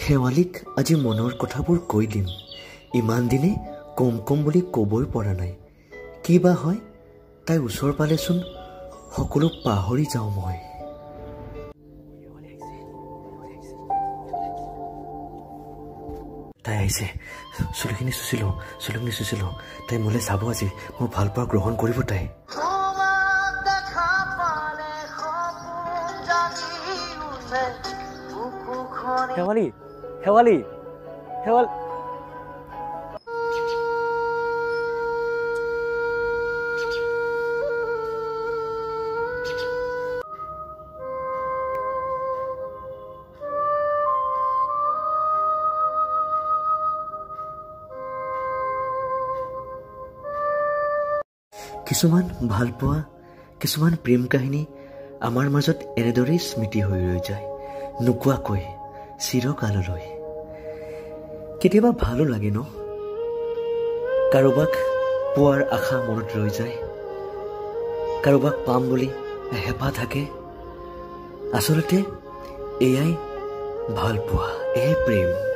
শেৱালীক আজি মনৰ কথাবোৰ কৈ দিম। ইমান দিনে কম বুলি ক'বই পৰা নাই। কি বা হয়, তাই ওচৰ পালেচোন সকলো পাহৰি যাওঁ মই। তাই আহিছে, চুলিখিনি চুচি লওঁ। তাই মোলৈ চাব আজি, মোৰ ভাল পোৱা গ্ৰহণ কৰিব তাই। শেৱালী কিছুমান ভালপোৱা, কিছুমান প্ৰেম কাহিনী আমাৰ মাজত এনেদৰেই স্মৃতি হৈ ৰৈ যায়, নোকোৱাকৈ চিৰকাললৈ। কেতিয়াবা ভালো লাগে ন, কাৰোবাক পোৱাৰ আশা মনত ৰৈ যায়, কাৰোবাক পাম বুলি হেঁপাহ থাকে। আচলতে এয়াই ভালপোৱা, এয়াই প্ৰেম।